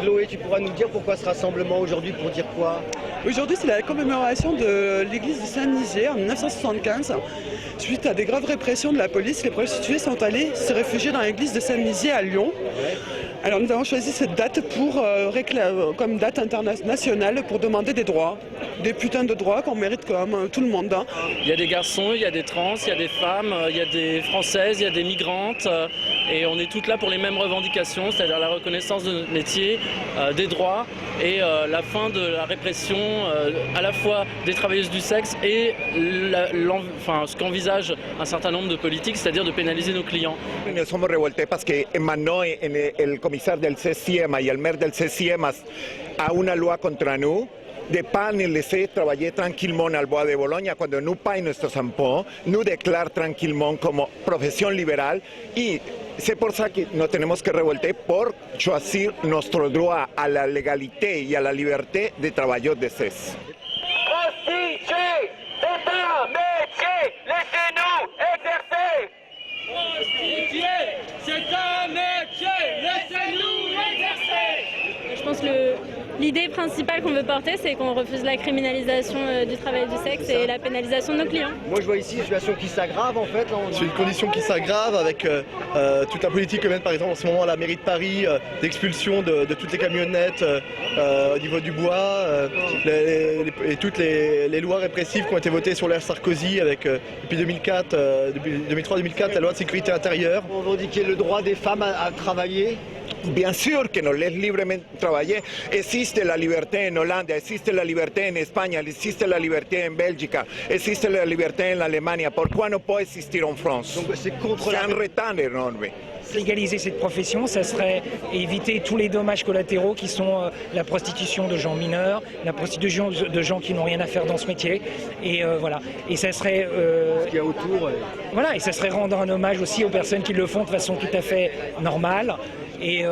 Chloé, tu pourras nous dire pourquoi ce rassemblement aujourd'hui, pour dire quoi? Aujourd'hui, c'est la commémoration de l'église de Saint-Nizier en 1975. Suite à des graves répressions de la police, les prostituées sont allées se réfugier dans l'église de Saint-Nizier à Lyon. Alors nous avons choisi cette date comme date internationale pour demander des droits, des putains de droits qu'on mérite comme tout le monde. Il y a des garçons, il y a des trans, il y a des femmes, il y a des françaises, il y a des migrantes, et on est toutes là pour les mêmes revendications, c'est-à-dire la reconnaissance de notre métier, des droits et la fin de la répression à la fois des travailleuses du sexe et ce qu'envisage un certain nombre de politiques, c'est-à-dire de pénaliser nos clients. Nos somos revoltés parce que maintenant el comissario del CSIEMA y el maire del CSIEMA a una loi contra nous de pas nous laisser travailler tranquillement al bois de Bologne cuando nous payent nuestros impôts, nous déclarent tranquillement como profesión liberal y c'est pour ça que nos tenemos que revolter por choisir nuestro droit à la légalité y a la liberté des travailleurs de sexe. Prostituée, c'est un métier, laissez-nous exercer. Prostituée, c'est un métier, laissez-nous exercer. Je pense que l'idée principale qu'on veut porter, c'est qu'on refuse la criminalisation du travail du sexe et la pénalisation de nos clients. Moi je vois ici une situation qui s'aggrave en fait. C'est une condition qui s'aggrave avec toute la politique que mène par exemple en ce moment la mairie de Paris d'expulsion de toutes les camionnettes au niveau du bois et toutes les lois répressives qui ont été votées sur l'ère Sarkozy avec depuis 2003-2004 la loi de sécurité intérieure. Pour revendiquer le droit des femmes à travailler. Bien sûr que nos laisse librement travailler. Existe la liberté en Hollande, existe la liberté en Espagne, existe la liberté en Belgique, existe la liberté en Allemagne. Pourquoi ne pas exister en France? Donc c'est contre un retard énorme. Légaliser cette profession, ça serait éviter tous les dommages collatéraux qui sont la prostitution de gens mineurs, la prostitution de gens qui n'ont rien à faire dans ce métier. Et voilà. Et ça serait ce qu'il y a autour. Voilà. Et ça serait rendre un hommage aussi aux personnes qui le font de façon tout à fait normale et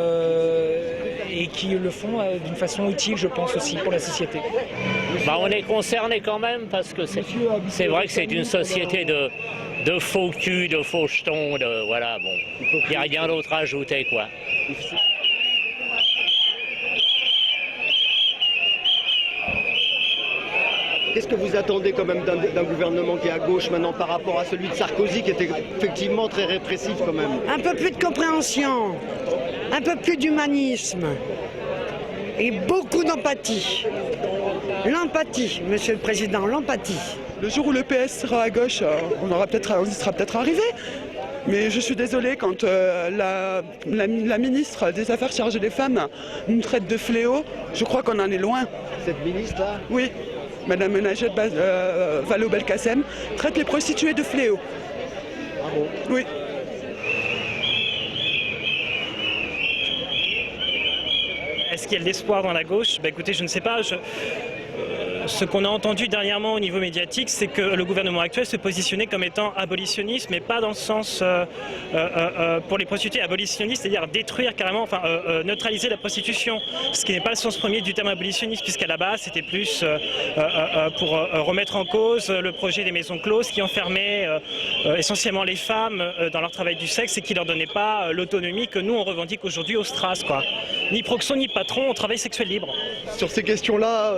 qui le font d'une façon utile, je pense aussi pour la société. On est concerné quand même parce que c'est vrai que c'est une société de faux cul, de faux jetons, voilà, bon, il n'y a rien d'autre à ajouter, quoi. Qu'est-ce que vous attendez quand même d'un gouvernement qui est à gauche maintenant par rapport à celui de Sarkozy qui était effectivement très répressif quand même? Un peu plus de compréhension, un peu plus d'humanisme et beaucoup d'empathie. L'empathie, Monsieur le Président, l'empathie. Le jour où le PS sera à gauche, on y sera peut-être arrivé. Mais je suis désolée quand la ministre des Affaires chargée des femmes nous traite de fléau, je crois qu'on en est loin. Cette ministre-là? Oui, Madame Najat Vallaud-Belkacem traite les prostituées de fléau. Ah bon? Oui. Est-ce qu'il y a de l'espoir dans la gauche? Écoutez, je ne sais pas. Ce qu'on a entendu dernièrement au niveau médiatique, c'est que le gouvernement actuel se positionnait comme étant abolitionniste, mais pas dans le sens pour les prostituées abolitionniste, c'est-à-dire détruire carrément, neutraliser la prostitution, ce qui n'est pas le sens premier du terme abolitionniste, puisqu'à la base c'était plus pour remettre en cause le projet des maisons closes qui enfermaient essentiellement les femmes dans leur travail du sexe et qui leur donnait pas l'autonomie que nous on revendique aujourd'hui au STRAS, quoi. Ni proxo ni patron, on travaille sexuel libre. Sur ces questions-là,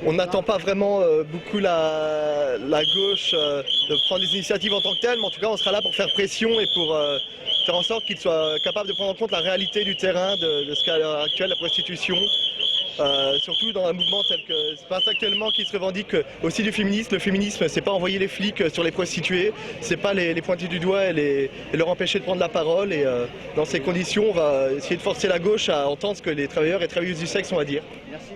on n'attend pas vraiment beaucoup la gauche de prendre des initiatives en tant que telles, mais en tout cas on sera là pour faire pression et pour faire en sorte qu'ils soient capables de prendre en compte la réalité du terrain de ce qu'à l'heure actuelle la prostitution. Surtout dans un mouvement tel que se passe actuellement qui se revendique aussi du féminisme. Le féminisme, c'est pas envoyer les flics sur les prostituées, c'est pas les pointer du doigt et leur empêcher de prendre la parole. Et dans ces conditions, on va essayer de forcer la gauche à entendre ce que les travailleurs et travailleuses du sexe ont à dire. Merci.